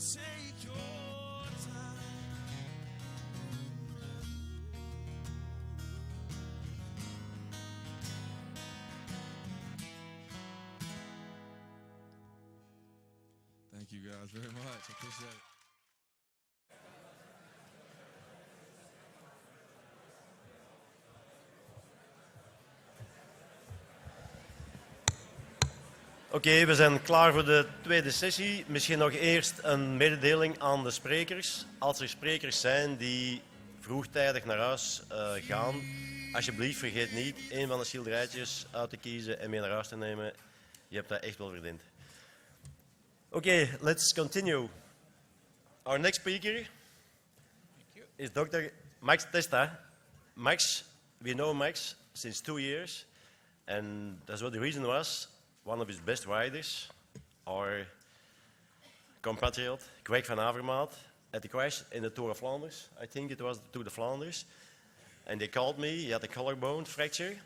take your time. Thank you guys very much. I appreciate it. Oké, we zijn klaar voor de tweede sessie. Misschien nog eerst een mededeling aan de sprekers. Als er sprekers zijn die vroegtijdig naar huis gaan, alsjeblieft vergeet niet een van de schilderijtjes uit te kiezen en mee naar huis te nemen. Je hebt dat echt wel verdiend. Oké, let's continue. Our next speaker is Dr. Max Testa. Max, we know Max since 2 years, and that's what the reason was. One of his best riders, our compatriot, Greg van Avermaat, at the crash in the Tour of Flanders. I think it was the Tour of Flanders. And they called me, he had a collarbone fracture,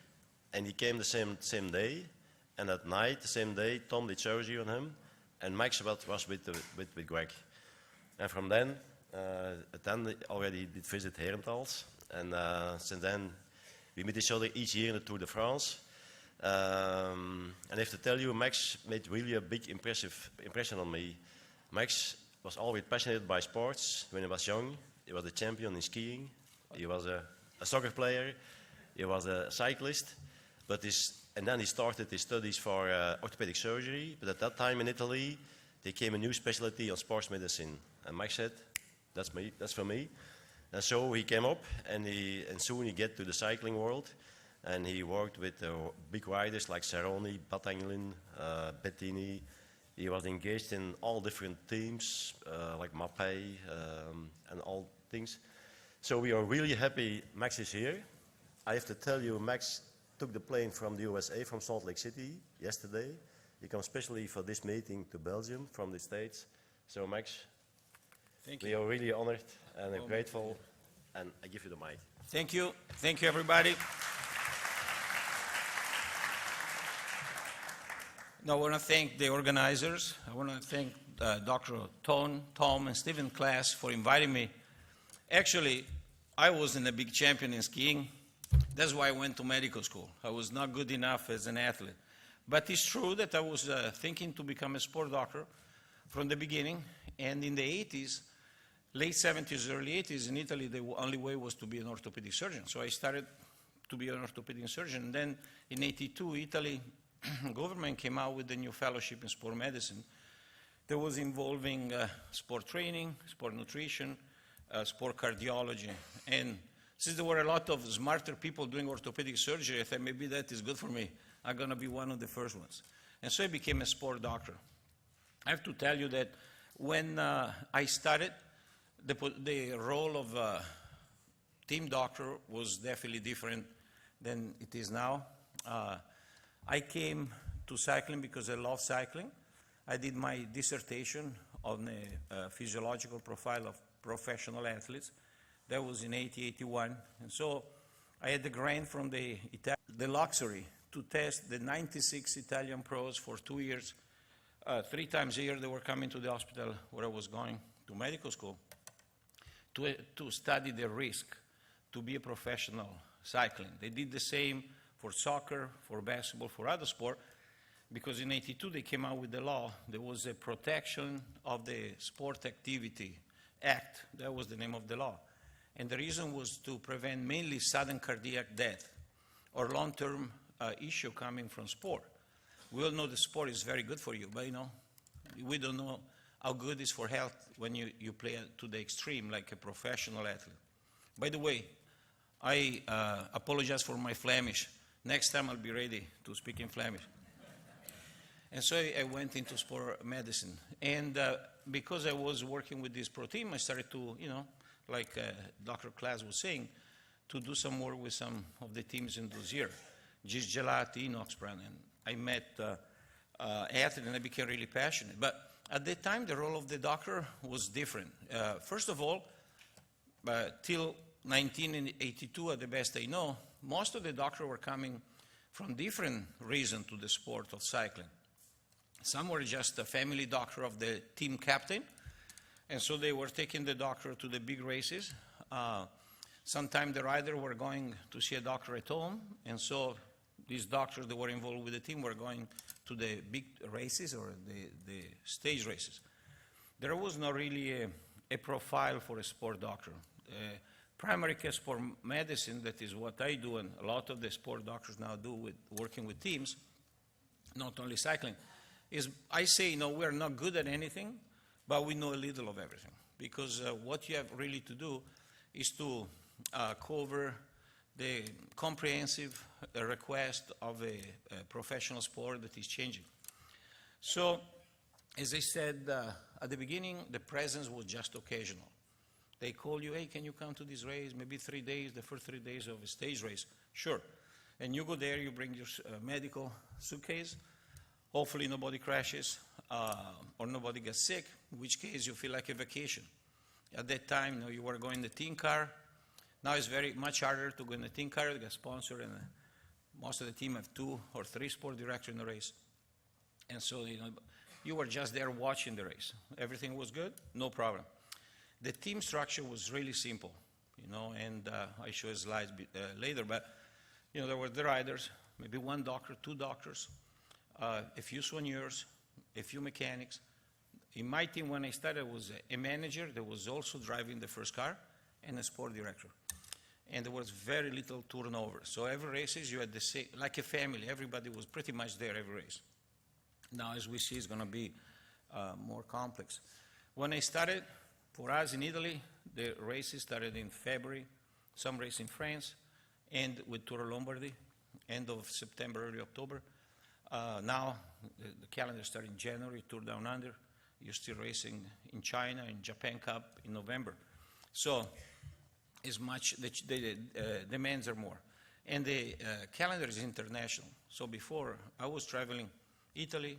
and he came the same day. And at night, the same day, Tom did surgery on him, and Max was with Greg. And from then already did visit Herentals, and since then, we meet each other each year in the Tour de France. And I have to tell you, Max made really a big impression on me. Max was always passionate by sports. When he was young, he was a champion in skiing. He was a soccer player. He was a cyclist. And then he started his studies for orthopedic surgery. But at that time in Italy, there came a new specialty on sports medicine. And Max said, that's for me. And so he came up, and soon he get to the cycling world. And he worked with big riders like Cerrone, Battaglin, Bettini. He was engaged in all different teams, like Mappé, and all things. So we are really happy Max is here. I have to tell you, Max took the plane from the USA, from Salt Lake City, yesterday. He comes especially for this meeting to Belgium from the States. So Max, we are really honored and grateful, and I give you the mic. Thank you. Thank you, everybody. Now, I want to thank the organizers. I want to thank Dr. Tom, and Stephen Klaas for inviting me. Actually, I wasn't a big champion in skiing. That's why I went to medical school. I was not good enough as an athlete. But it's true that I was thinking to become a sport doctor from the beginning. And in the 80s, late 70s, early 80s, in Italy, the only way was to be an orthopedic surgeon. So I started to be an orthopedic surgeon. And then in 82, Italy government came out with a new fellowship in sport medicine that was involving sport training, sport nutrition, sport cardiology. And since there were a lot of smarter people doing orthopedic surgery, I thought maybe that is good for me. I'm going to be one of the first ones. And so I became a sport doctor. I have to tell you that when I started, the role of team doctor was definitely different than it is now. I came to cycling because I love cycling. I did my dissertation on a physiological profile of professional athletes. That was in 1981. And so I had the grant from the luxury to test the 96 Italian pros for 2 years. 3 times a year they were coming to the hospital where I was going to medical school to study the risk to be a professional cycling. They did the same for soccer, for basketball, for other sport, because in 82 they came out with the law. There was a Protection of the Sport Activity Act. That was the name of the law. And the reason was to prevent mainly sudden cardiac death or long-term issue coming from sport. We all know the sport is very good for you, but we don't know how good it is for health when you play to the extreme like a professional athlete. By the way, I apologize for my Flemish. Next time I'll be ready to speak in Flemish. And so I went into sport medicine. And because I was working with this pro team, I started to, like Dr. Klaas was saying, to do some work with some of the teams in those years. Gis Gelati, Inoxbrand. And I met athletes and I became really passionate. But at that time, the role of the doctor was different. First of all, till 1982, at the best I know, most of the doctors were coming from different reasons to the sport of cycling. Some were just a family doctor of the team captain. And so they were taking the doctor to the big races. Sometimes the rider were going to see a doctor at home, and so these doctors that were involved with the team were going to the big races or the stage races. There was not really a profile for a sport doctor. Primary care sport medicine, that is what I do, and a lot of the sport doctors now do with working with teams, not only cycling, is I say, we're not good at anything, but we know a little of everything. Because what you have really to do is to cover the comprehensive request of a professional sport that is changing. So, as I said at the beginning, the presence was just occasional. They call you, hey, can you come to this race? Maybe 3 days, the first 3 days of a stage race. Sure. And you go there, you bring your medical suitcase. Hopefully nobody crashes or nobody gets sick, in which case you feel like a vacation. At that time, you were going in the team car. Now it's very much harder to go in the team car, to get sponsored, and most of the team have 2 or 3 sport directors in the race. And so, you were just there watching the race. Everything was good, no problem. The team structure was really simple, and I show a slide later, but, there were the riders, maybe 1 doctor, 2 doctors, a few soigneurs, a few mechanics. In my team, when I started, was a manager that was also driving the first car and a sport director. And there was very little turnover. So every races, you had the same, like a family. Everybody was pretty much there every race. Now, as we see, it's going to be more complex. When I started, for us in Italy, the races started in February, some race in France, and with Tour of Lombardy, end of September, early October. Now, the calendar started in January, Tour Down Under. You're still racing in China, in Japan Cup in November. So, it's much, the demands are more. And the calendar is international. So before, I was traveling Italy,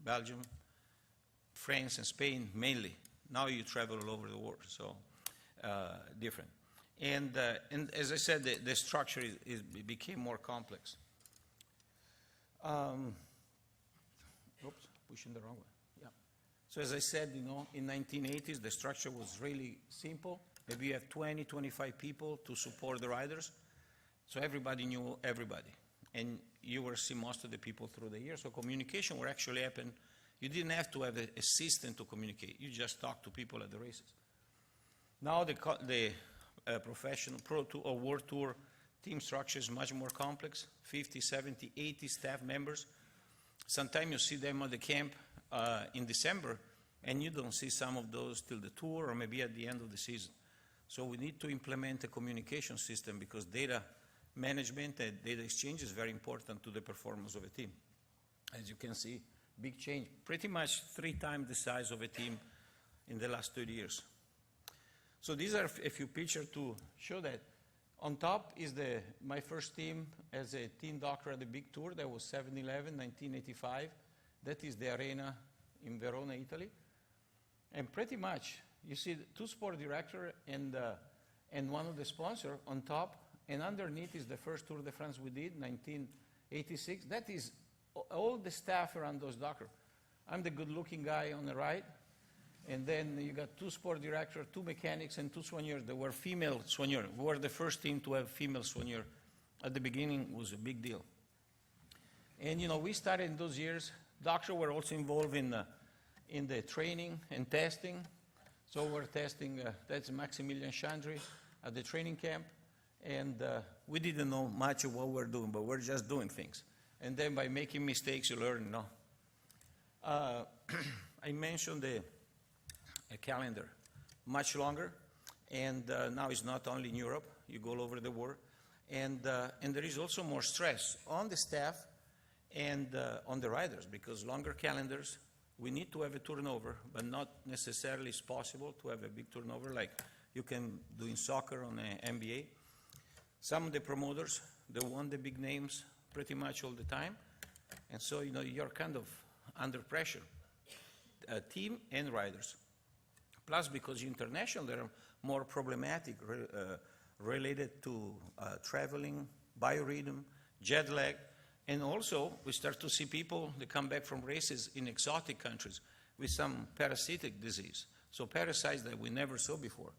Belgium, France, and Spain mainly. Now you travel all over the world, so different. And as I said, the structure became more complex. Oops, pushing the wrong way. Yeah. So as I said, in 1980s, the structure was really simple. Maybe you have 20, 25 people to support the riders. So everybody knew everybody. And you were seeing most of the people through the year. So communication would actually happen. You didn't have to have an assistant to communicate. You just talk to people at the races. Now the professional Pro Tour or World Tour team structure is much more complex. 50, 70, 80 staff members. Sometimes you see them at the camp in December, and you don't see some of those till the tour or maybe at the end of the season. So we need to implement a communication system because data management and data exchange is very important to the performance of a team. As you can see, big change, pretty much 3 times the size of a team in the last 30 years. So these are a few pictures to show that. On top is my first team as a team doctor at the big tour. That was 7/11, 1985. That is the arena in Verona, Italy. And pretty much, you see 2 sport directors and one of the sponsors on top. And underneath is the first Tour de France we did, 1986. That is all the staff around those doctors. I'm the good-looking guy on the right. And then you got 2 sport directors, 2 mechanics, and 2 soigneurs. There were female soigneurs. We were the first team to have female soigneurs. At the beginning, it was a big deal. And, we started in those years. Doctors were also involved in the training and testing. So we're testing, that's Maximilian Chandri at the training camp. And we didn't know much of what we're doing, but we're just doing things. And then by making mistakes, you learn, I mentioned the calendar, much longer. And now it's not only in Europe. You go all over the world. And there is also more stress on the staff and on the riders, because longer calendars, we need to have a turnover, but not necessarily is possible to have a big turnover like you can do in soccer on the NBA. Some of the promoters, they want the big names pretty much all the time. And so, you're kind of under pressure, team and riders. Plus, because international, they're more problematic related to traveling, biorhythm, jet lag. And also, we start to see people that come back from races in exotic countries with some parasitic disease. So parasites that we never saw before.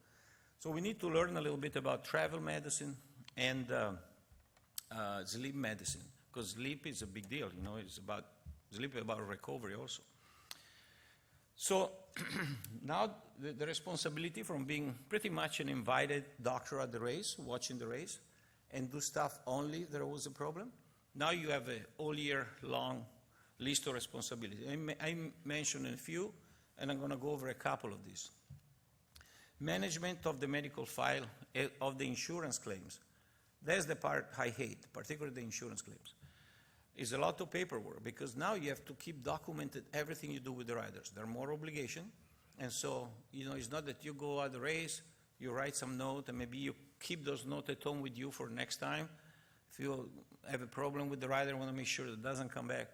So we need to learn a little bit about travel medicine and sleep medicine, because sleep is a big deal. You know, it's about sleep, about recovery also. So now the responsibility from being pretty much an invited doctor at the race, watching the race, and do stuff only if there was a problem. Now you have a all year long list of responsibilities. I mentioned a few, and I'm going to go over a couple of these. Management of the medical file of the insurance claims. That's the part I hate, particularly the insurance claims. It's a lot of paperwork, because now you have to keep documented everything you do with the riders. There are more obligations, and so, you know, it's not that you go at the race, you write some note, and maybe you keep those notes at home with you for next time. If you have a problem with the rider, you want to make sure that it doesn't come back.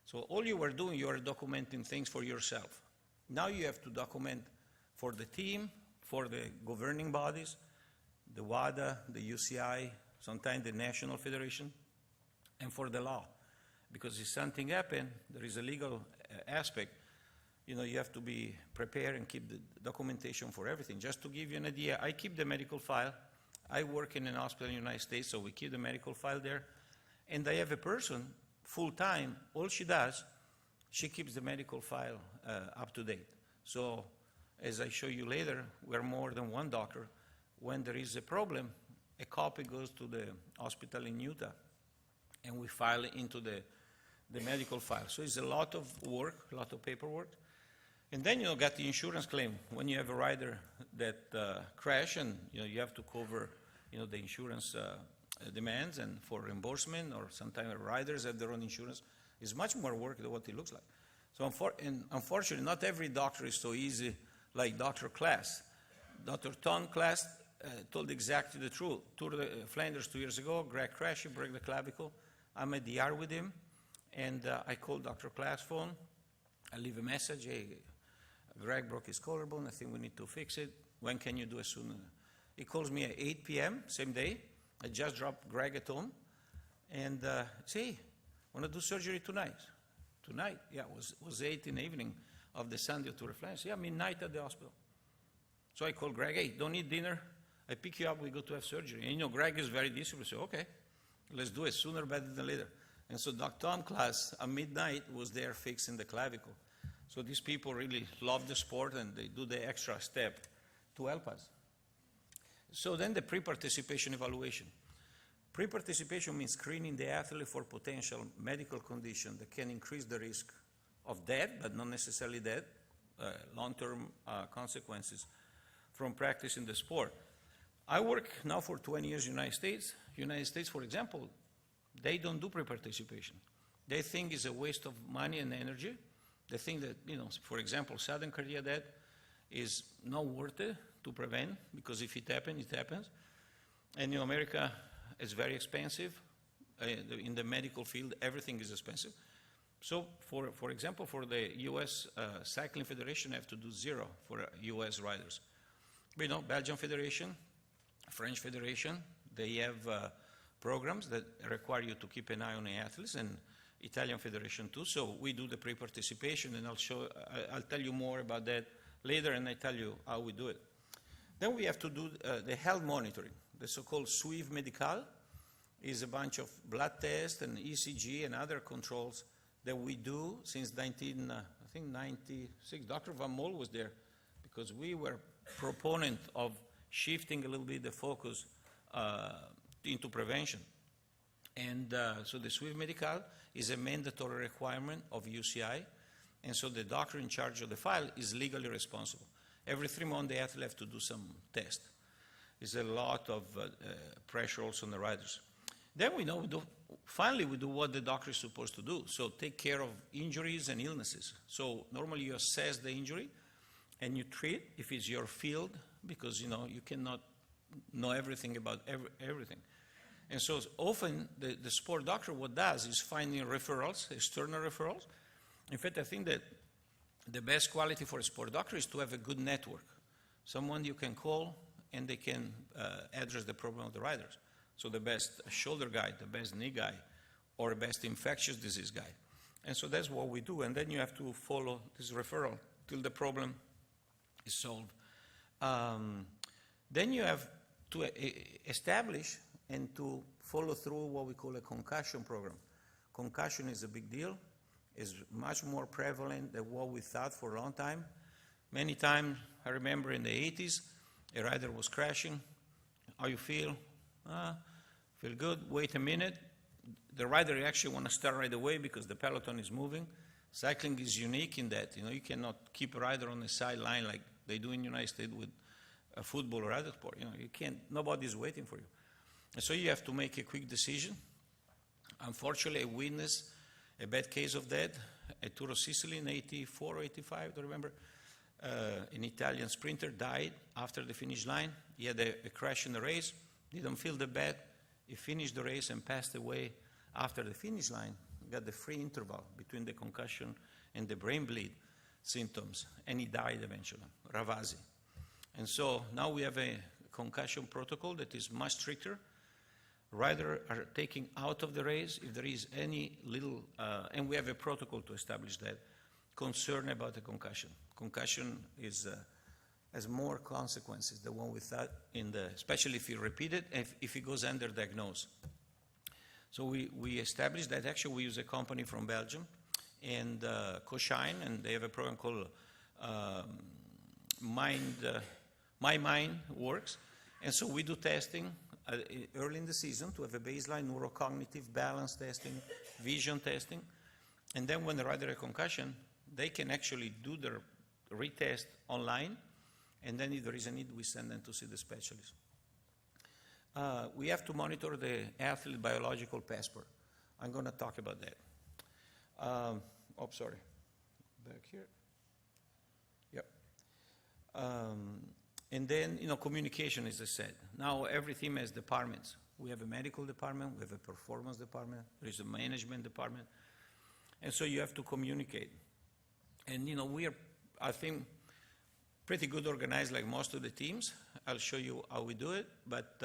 So all you were doing, you are documenting things for yourself. Now you have to document for the team, for the governing bodies, the WADA, the UCI, sometimes the National Federation, and for the law. Because if something happens, there is a legal aspect. You know, you have to be prepared and keep the documentation for everything. Just to give you an idea, I keep the medical file. I work in an hospital in the United States, so we keep the medical file there. And I have a person, full-time, all she does, she keeps the medical file up to date. So as I show you later, we're more than one doctor. When there is a problem, a copy goes to the hospital in Utah, and we file it into the medical file. So it's a lot of work, a lot of paperwork. And then you got the insurance claim. When you have a rider that crash, and you have to cover the insurance demands and for reimbursement, or sometimes riders have their own insurance, it's much more work than what it looks like. So unfortunately, not every doctor is so easy like Dr. Klaas. Dr. Ton Klaas told exactly the truth. Tour de Flanders 2 years ago, Greg crashed, he broke the clavicle. I'm at the ER with him, and I called Dr. Klaas' phone. I leave a message, hey, Greg broke his collarbone, I think we need to fix it. When can you do it soon? He calls me at 8 p.m., same day. I just dropped Greg at home, and say, hey, want to do surgery tonight? Tonight? Yeah, it was 8 in the evening of the Sunday Tour de France. Yeah, midnight at the hospital. So I called Greg, hey, don't eat dinner. I pick you up, we go to have surgery. And Greg is very disciplined. So, okay, let's do it sooner better than later. And so Dr. Tom Klaas at midnight was there fixing the clavicle. So these people really love the sport, and they do the extra step to help us. So then the pre-participation evaluation. Pre-participation means screening the athlete for potential medical condition that can increase the risk of death, but not necessarily death, long-term consequences from practicing the sport. I work now for 20 years in the United States. United States, for example, they don't do pre-participation. They think it's a waste of money and energy. They think that, for example, sudden cardiac death is not worth it to prevent, because if it happens, it happens. And America is very expensive. In the medical field, everything is expensive. So, for example, for the U.S. Cycling Federation, they have to do 0 for U.S. riders. But, Belgian Federation, French Federation, they have programs that require you to keep an eye on the athletes, and Italian Federation too. So we do the pre-participation, and I'll tell you more about that later, and I tell you how we do it. Then we have to do the health monitoring. The so-called suivi medical is a bunch of blood tests and ECG and other controls that we do since 1996. Dr. Van Mol was there because we were proponent of shifting a little bit the focus into prevention. And so the suivi medical is a mandatory requirement of UCI, and so the doctor in charge of the file is legally responsible. Every 3 months, the athlete have to do some test. There's a lot of pressure also on the riders. Then finally we do what the doctor is supposed to do, so take care of injuries and illnesses. So normally you assess the injury, and you treat if it's your field, because you cannot know everything about everything. And so often the sport doctor, what does is finding referrals, external referrals. In fact, I think that the best quality for a sport doctor is to have a good network, someone you can call and they can address the problem of the riders. So the best shoulder guy, the best knee guy, or the best infectious disease guy. And so that's what we do. And then you have to follow this referral till the problem is solved. Then you have to establish and to follow through what we call a concussion program. Concussion is a big deal. It's much more prevalent than what we thought for a long time. Many times, I remember in the 80s, a rider was crashing. How you feel? Feel good. Wait a minute. The rider actually want to start right away because the peloton is moving. Cycling is unique in that, you cannot keep a rider on the sideline like they do in the United States with football or other sport. You can't, nobody's waiting for you. And so you have to make a quick decision. Unfortunately, I witnessed a bad case of that at Tour of Sicily in 84 or 85, I don't remember. An Italian sprinter died after the finish line. He had a crash in the race, didn't feel that bad. He finished the race and passed away after the finish line. He got the free interval between the concussion and the brain bleed symptoms, and he died eventually, Ravasi. And so now we have a concussion protocol that is much stricter. Riders are taken out of the race if there is any little, and we have a protocol to establish that, concern about the concussion. Concussion has more consequences than what we thought, especially if you repeat it, if it goes underdiagnosed. So we established that. Actually, we use a company from Belgium, and Koshine, and they have a program called My Mind Works. And so we do testing early in the season to have a baseline neurocognitive balance testing, vision testing. And then when the rider has a concussion, they can actually do their retest online. And then if there is a need, we send them to see the specialist. We have to monitor the athlete biological passport. I'm going to talk about that. Sorry. Back here. Yep. And then, communication, as I said. Now every team has departments. We have a medical department, we have a performance department, there is a management department. And so you have to communicate. And, we are, I think, pretty good organized like most of the teams. I'll show you how we do it. But,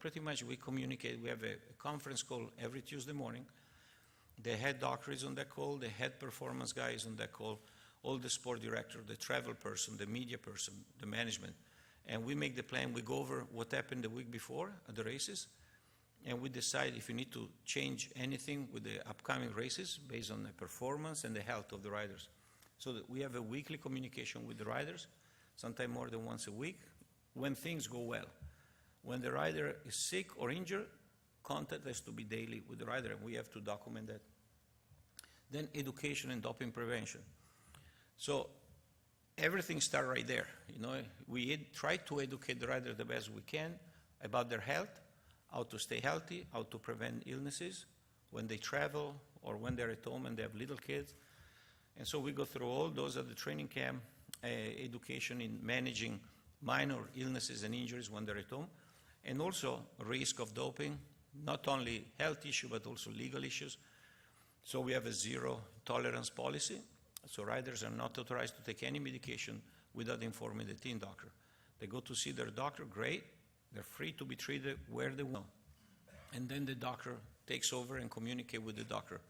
pretty much we communicate. We have a conference call every Tuesday morning. The head doctor is on that call. The head performance guy is on that call. All the sport director, the travel person, the media person, the management. And we make the plan. We go over what happened the week before at the races. And we decide if you need to change anything with the upcoming races based on the performance and the health of the riders. So that we have a weekly communication with the riders, sometimes more than once a week, when things go well. When the rider is sick or injured, contact has to be daily with the rider, and we have to document that. Then education and doping prevention. So everything starts right there. We try to educate the rider the best we can about their health, how to stay healthy, how to prevent illnesses when they travel or when they're at home and they have little kids. And so we go through all those at the training camp, education in managing minor illnesses and injuries when they're at home, and also risk of doping, not only health issue but also legal issues. So we have a zero tolerance policy. So riders are not authorized to take any medication without informing the team doctor. They go to see their doctor, great. They're free to be treated where they want. And then the doctor takes over and communicates with the doctor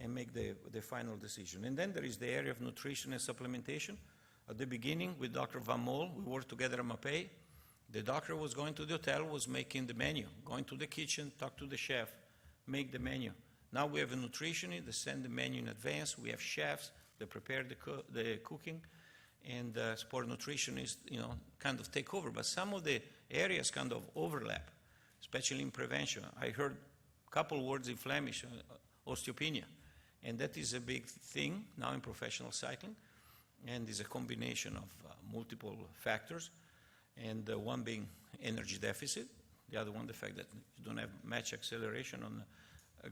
and make the final decision. And then there is the area of nutrition and supplementation. At the beginning, with Dr. Van Mol, we worked together at Mapei. The doctor was going to the hotel, was making the menu, going to the kitchen, talk to the chef, make the menu. Now we have a nutritionist, they send the menu in advance. We have chefs that prepare the cooking, and sport nutritionists, kind of take over. But some of the areas kind of overlap, especially in prevention. I heard a couple words in Flemish, osteopenia, and that is a big thing now in professional cycling, and is a combination of multiple factors, and one being energy deficit, the other one the fact that you don't have much acceleration on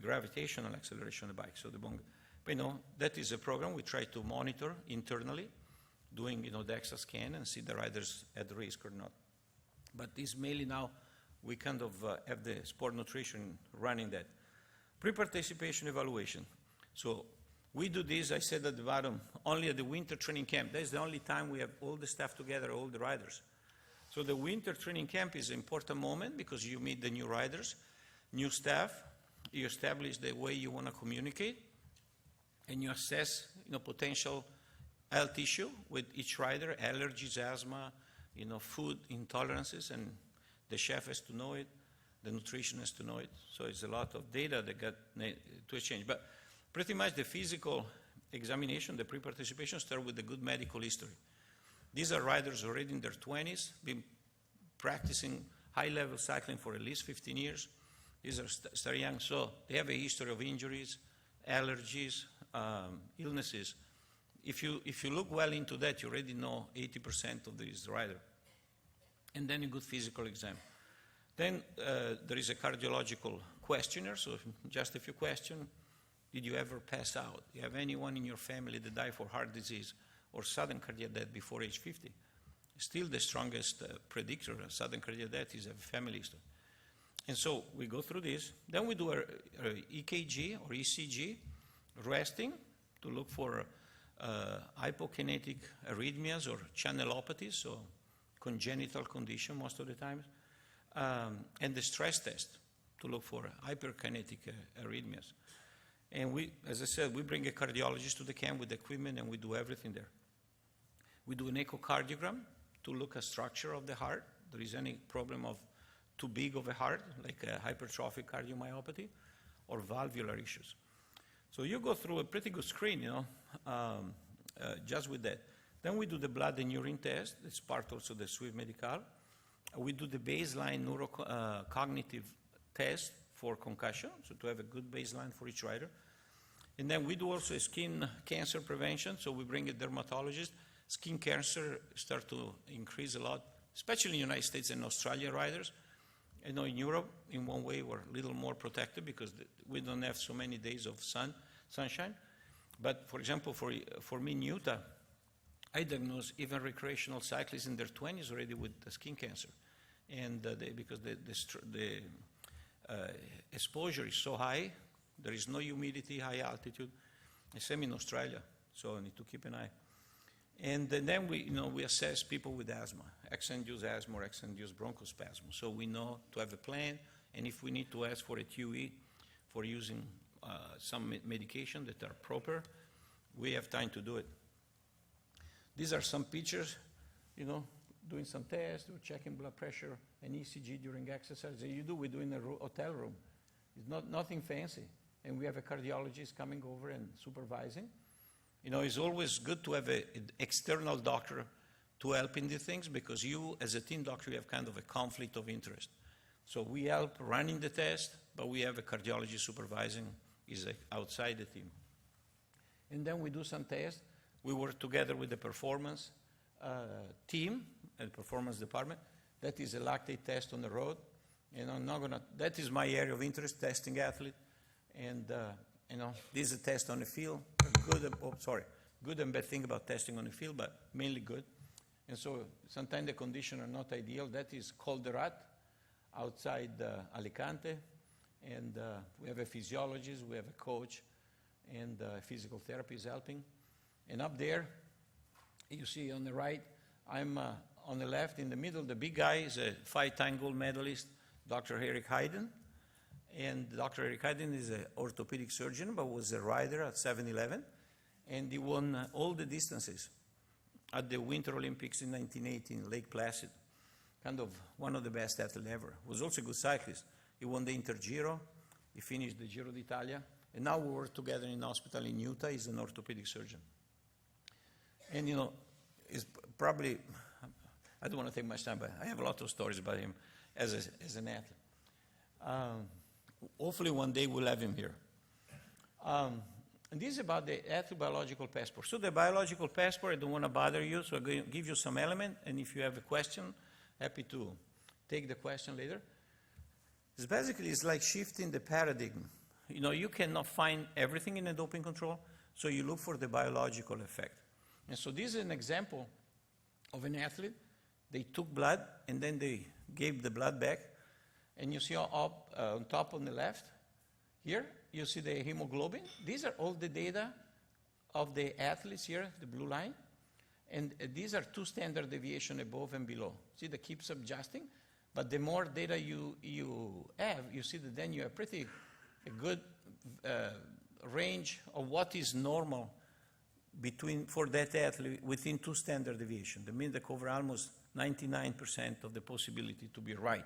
gravitational acceleration on the bike. So the bone, but that is a program we try to monitor internally, doing the DEXA scan and see the riders at risk or not. But this mainly now we kind of have the sport nutrition running that. Pre-participation evaluation. So we do this, I said at the bottom, only at the winter training camp. That's the only time we have all the staff together, all the riders. So the winter training camp is an important moment because you meet the new riders, new staff, you establish the way you want to communicate, and you assess potential health issue with each rider, allergies, asthma, food intolerances, and the chef has to know it, the nutrition has to know it. So it's a lot of data that got to exchange. But pretty much the physical examination, the pre-participation, start with a good medical history. These are riders already in their 20s, been practicing high-level cycling for at least 15 years. These are start young, so they have a history of injuries, allergies, illnesses. If you look well into that, you already know 80% of this rider. And then a good physical exam. Then there is a cardiological questionnaire, so just a few questions. Did you ever pass out? Do you have anyone in your family that died for heart disease or sudden cardiac death before age 50? Still the strongest predictor of sudden cardiac death is a family history. And so we go through this. Then we do a EKG or ECG, resting, to look for hypokinetic arrhythmias or channelopathies, so congenital condition most of the time, and the stress test to look for hyperkinetic arrhythmias. And we, as I said, we bring a cardiologist to the camp with equipment and we do everything there. We do an echocardiogram to look at structure of the heart. There is any problem of too big of a heart, like a hypertrophic cardiomyopathy, or valvular issues. So you go through a pretty good screen, just with that. Then we do the blood and urine test. It's part also of the Swift Medical. We do the baseline neurocognitive test for concussion, so to have a good baseline for each rider. And then we do also a skin cancer prevention, so we bring a dermatologist. Skin cancer start to increase a lot, especially in the United States and Australia riders. I know in Europe, in one way, we're a little more protected because we don't have so many days of sunshine. But for example, for me in Utah, I diagnosed even recreational cyclists in their 20s already with skin cancer. And because the exposure is so high, there is no humidity, high altitude, the same in Australia, so I need to keep an eye. And then we assess people with asthma, extend-use asthma or extend-use bronchospasm. So we know to have a plan, and if we need to ask for a QE for using some medication that are proper, we have time to do it. These are some pictures, doing some tests, we're checking blood pressure and ECG during exercise. We do in a hotel room. It's nothing fancy. And we have a cardiologist coming over and supervising. It's always good to have an external doctor to help in these things because you, as a team doctor, you have kind of a conflict of interest. So we help running the test, but we have a cardiologist supervising, is outside the team. And then we do some tests. We work together with the performance team and performance department. That is a lactate test on the road. And I'm not gonna, that is my area of interest, testing athlete. And, this is a test on the field. Good and bad thing about testing on the field, but mainly good. And so sometimes the conditions are not ideal. That is called the Rat outside Alicante. And we have a physiologist, we have a coach, and physical therapy is helping. And up there, you see on the right, I'm on the left, in the middle, the big guy is a 5-time gold medalist, Dr. Eric Hayden. And Dr. Eric Hayden is an orthopedic surgeon, but was a rider at 7-Eleven. And he won all the distances at the Winter Olympics in 1980 in Lake Placid. Kind of one of the best athletes ever. Was also a good cyclist. He won the Intergiro. He finished the Giro d'Italia. And now we work together in hospital in Utah. He's an orthopedic surgeon. And, it's probably, I don't want to take much time, but I have a lot of stories about him as an athlete. Hopefully one day we'll have him here. And this is about the athlete biological passport. So the biological passport, I don't want to bother you, so I'm going to give you some element, and if you have a question, happy to take the question later. It's like shifting the paradigm. You cannot find everything in a doping control, so you look for the biological effect. And so this is an example of an athlete. They took blood, and then they gave the blood back. And you see up on top on the left, here, you see the hemoglobin. These are all the data of the athletes here, the blue line. And these are 2 standard deviation above and below. See, that keeps adjusting. But the more data you have, you see that then you have a good range of what is normal for that athlete within 2 standard deviations. That means they cover almost 99% of the possibility to be right.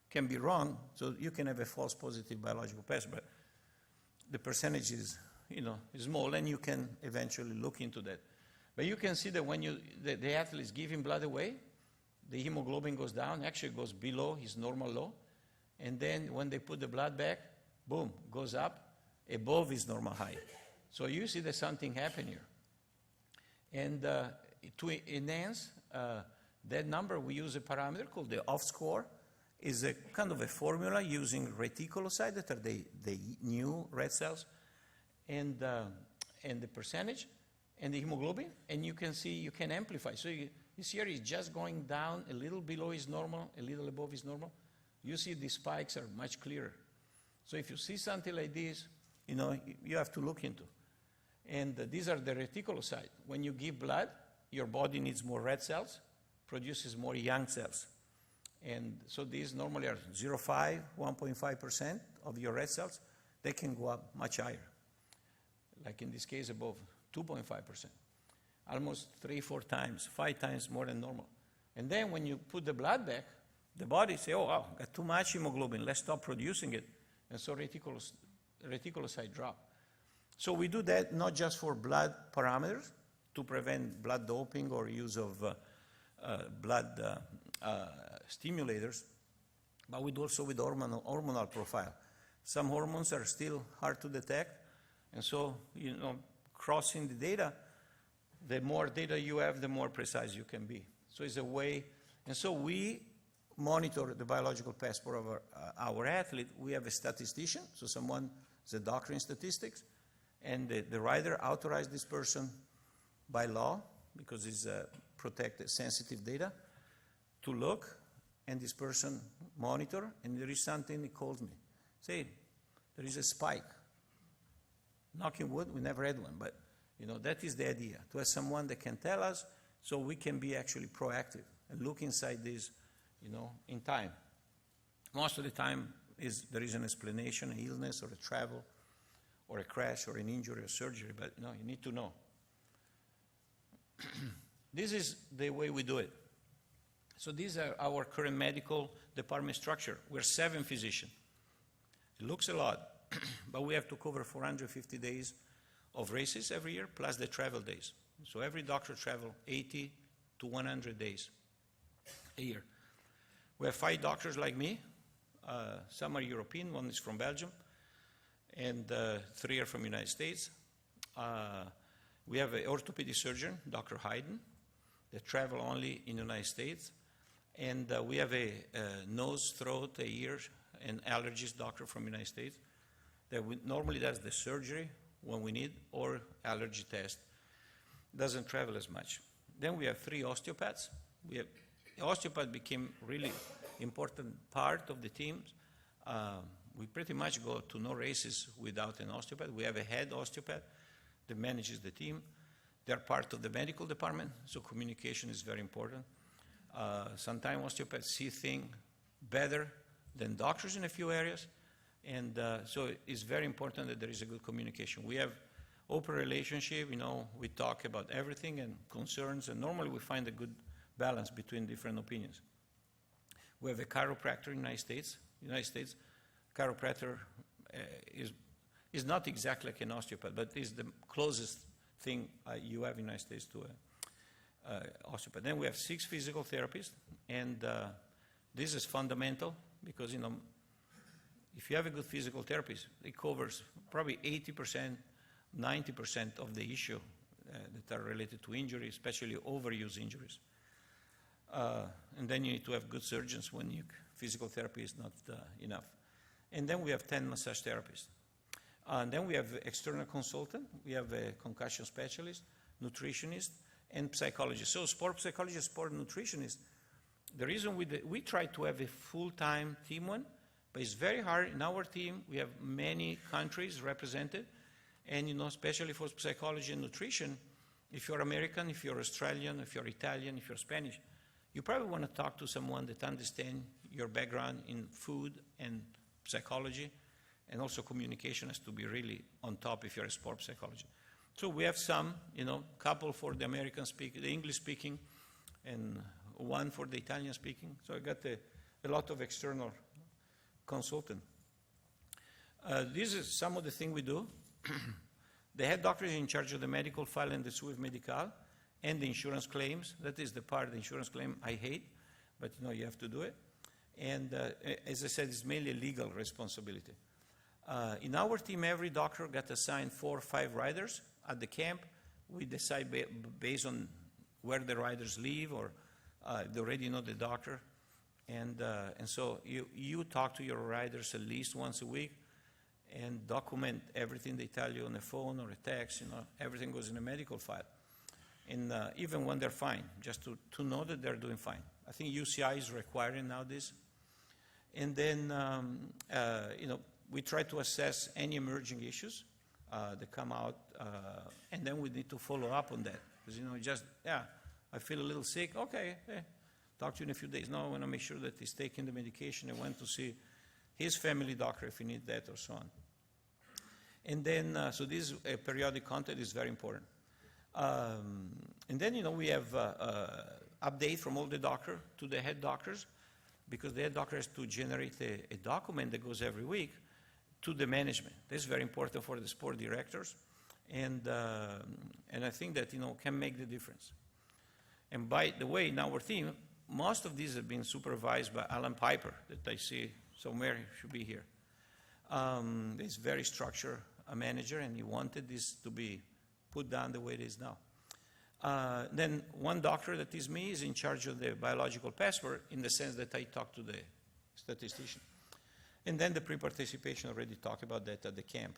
Can be wrong, so you can have a false positive biological pass, but the percentage is, is small, and you can eventually look into that. But you can see that when the athlete is giving blood away, the hemoglobin goes down, actually goes below his normal low, and then when they put the blood back, boom, goes up above his normal height. So you see there's something happen here. And to enhance that number, we use a parameter called the off score. Is a kind of a formula using reticulocytes, that are the new red cells, and the percentage, and the hemoglobin, and you can see, you can amplify. So this here is just going down a little below his normal, a little above his normal. You see the spikes are much clearer. So if you see something like this, you have to look into. And these are the reticulocytes. When you give blood, your body needs more red cells, produces more young cells. And so these normally are 0.5, 1.5% of your red cells. They can go up much higher, like in this case above 2.5%, almost 3-4 times, 5 times more than normal. And then when you put the blood back, the body say, oh, wow, got too much hemoglobin, let's stop producing it. And so reticulocyte drop. So we do that not just for blood parameters to prevent blood doping or use of blood stimulators, but we do also with hormonal profile. Some hormones are still hard to detect, and so, crossing the data, the more data you have, the more precise you can be. So it's a way, and so we monitor the biological passport of our athlete. We have a statistician, so someone is a doctor in statistics, and the rider authorized this person by law, because it's protected sensitive data, to look, and this person monitor, and there is something, he calls me. Say, there is a spike. Knocking wood, we never had one, but that is the idea, to have someone that can tell us, so we can be actually proactive and look inside this, in time. Most of the time there is an explanation, an illness or a travel or a crash or an injury or surgery, but you need to know. This is the way we do it. So these are our current medical department structure. We're 7 physicians. It looks a lot, but we have to cover 450 days of races every year, plus the travel days. So every doctor travels 80 to 100 days a year. We have 5 doctors like me. Some are European, one is from Belgium, and 3 are from the United States. We have an orthopedic surgeon, Dr. Hayden, that travel only in the United States. And we have a nose, throat, ear, and allergist doctor from the United States that normally does the surgery when we need, or allergy test. Doesn't travel as much. Then we have 3 osteopaths. Osteopath became really important part of the teams. We pretty much go to no races without an osteopath. We have a head osteopath that manages the team. They're part of the medical department, so communication is very important. Sometimes osteopaths see things better than doctors in a few areas, and so it's very important that there is a good communication. We have open relationship, we talk about everything and concerns, and normally we find a good balance between different opinions. We have a chiropractor in the United States. Chiropractor is not exactly like an osteopath, but is the closest thing you have in the United States to osteopath. Then we have 6 physical therapists, and this is fundamental because, if you have a good physical therapist, it covers probably 80%, 90% of the issue that are related to injury, especially overuse injuries. And then you need to have good surgeons when physical therapy is not enough. And then we have 10 massage therapists. And then we have external consultant, we have a concussion specialist, nutritionist, and psychologist. So sport psychologist, sport nutritionist, the reason we try to have a full-time team one, but it's very hard. In our team, we have many countries represented, and especially for psychology and nutrition, if you're American, if you're Australian, if you're Italian, if you're Spanish, you probably want to talk to someone that understands your background in food and psychology, and also communication has to be really on top if you're a sport psychologist. So we have some, couple for the American speaking, the English speaking, and one for the Italian speaking. So I got a lot of external consultant. This is some of the things we do. The head doctor is in charge of the medical file and the SWIFT medical and the insurance claims. That is the part of the insurance claim I hate, but you have to do it. And as I said, it's mainly legal responsibility. In our team, every doctor got assigned 4 or 5 riders at the camp. We decide based on where the riders live, or they already know the doctor. And so you talk to your riders at least once a week and document everything they tell you on the phone or a text. Everything goes in a medical file. And even when they're fine, just to know that they're doing fine. I think UCI is requiring now this. And then, we try to assess any emerging issues that come out, and then we need to follow up on that. Because, I feel a little sick. Okay, talk to you in a few days. No, I want to make sure that he's taking the medication and went to see his family doctor if he needs that, or so on. And then, so this periodic contact is very important. And then, we have update from all the doctor to the head doctors, because the head doctor has to generate a document that goes every week to the management. This is very important for the sport directors, and I think that can make the difference. And by the way, in our team, most of these have been supervised by Alan Piper, that I see somewhere. He should be here. He's very structured a manager, and he wanted this to be put down the way it is now. Then one doctor, that is me, is in charge of the biological passport, in the sense that I talk to the statistician. And then the pre-participation, already talked about that at the camp.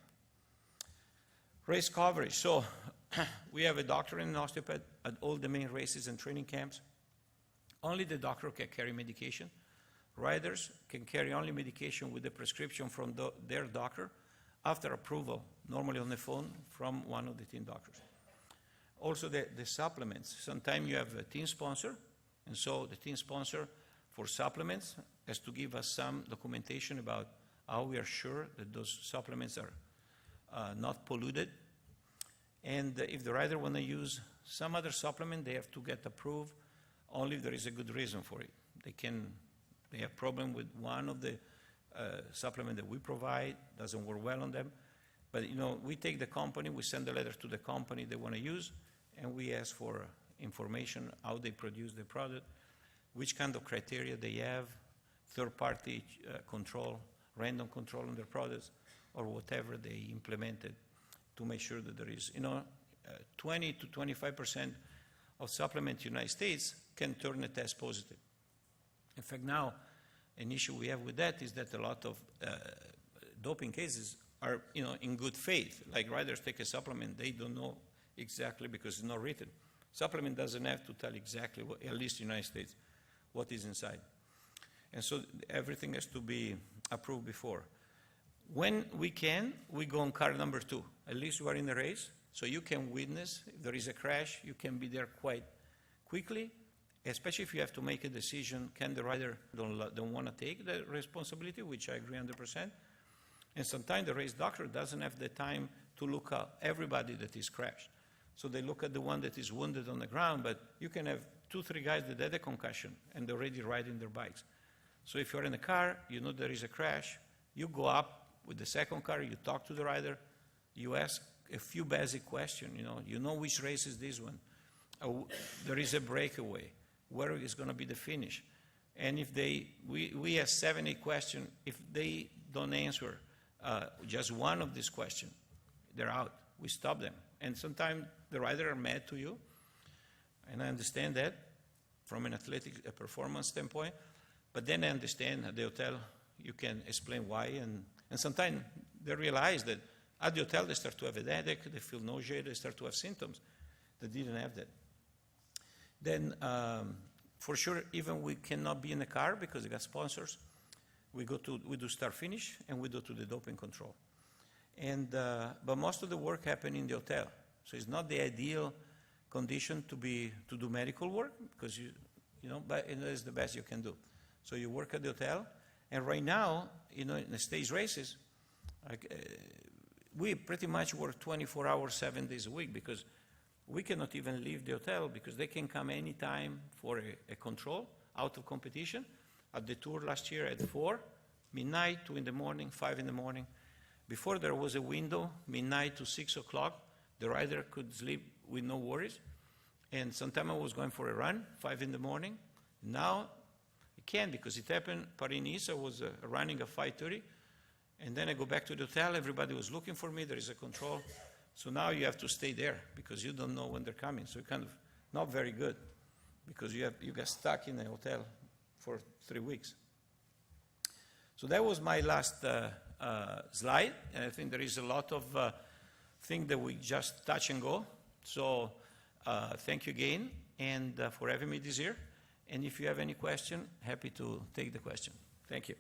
Race coverage. So we have a doctor and an osteopath at all the main races and training camps. Only the doctor can carry medication. Riders can carry only medication with a prescription from their doctor after approval, normally on the phone, from one of the team doctors. Also the supplements. Sometimes you have a team sponsor, and so the team sponsor for supplements has to give us some documentation about how we are sure that those supplements are not polluted. And if the rider want to use some other supplement, they have to get approved only if there is a good reason for it. They have problem with one of the supplement that we provide, doesn't work well on them. But we take the company, we send a letter to the company they want to use, and we ask for information, how they produce the product, which kind of criteria they have, third-party control, random control on their products, or whatever they implemented to make sure that there is, 20 to 25% of supplements in the United States can turn a test positive. In fact, now, an issue we have with that is that a lot of doping cases are, in good faith. Like riders take a supplement, they don't know exactly, because it's not written. Supplement doesn't have to tell exactly, at least in the United States, what is inside. And so everything has to be approved before. When we can, we go on car number 2. At least you are in the race, so you can witness. If there is a crash, you can be there quite quickly, especially if you have to make a decision, can the rider don't want to take the responsibility, which I agree 100%. And sometimes the race doctor doesn't have the time to look at everybody that is crashed. So they look at the one that is wounded on the ground, but you can have 2-3 guys that had a concussion and they're already riding their bikes. So if you're in a car, you know there is a crash, you go up with the second car, you talk to the rider, you ask a few basic questions, you know which race is this one. There is a breakaway. Where is going to be the finish? And if we have 7-8 questions, if they don't answer just one of these questions, they're out. We stop them. And sometimes the rider are mad to you, and I understand that from an athletic performance standpoint, but then I understand at the hotel you can explain why, and sometimes they realize that at the hotel they start to have a headache, they feel nauseated, they start to have symptoms. They didn't have that. Then, for sure, even we cannot be in the car because they got sponsors. We do start finish, and we go to the doping control. And but most of the work happens in the hotel, so it's not the ideal condition to do medical work, because but it is the best you can do. So you work at the hotel, and right now, in the stage races, we pretty much work 24 hours, 7 days a week, because we cannot even leave the hotel because they can come anytime for a control out of competition. At the tour last year at 4, midnight, 2 in the morning, 5 in the morning. Before there was a window, midnight to 6 o'clock, the rider could sleep with no worries. And sometimes I was going for a run, 5 in the morning. Now I can't because it happened, Paris-Nice, I was running at 5:30. And then I go back to the hotel, everybody was looking for me, there is a control. So now you have to stay there because you don't know when they're coming. So it's kind of not very good because you get stuck in a hotel for 3 weeks. So that was my last slide. And I think there is a lot of things that we just touch and go. So thank you again and for having me this year. And if you have any question, happy to take the question. Thank you.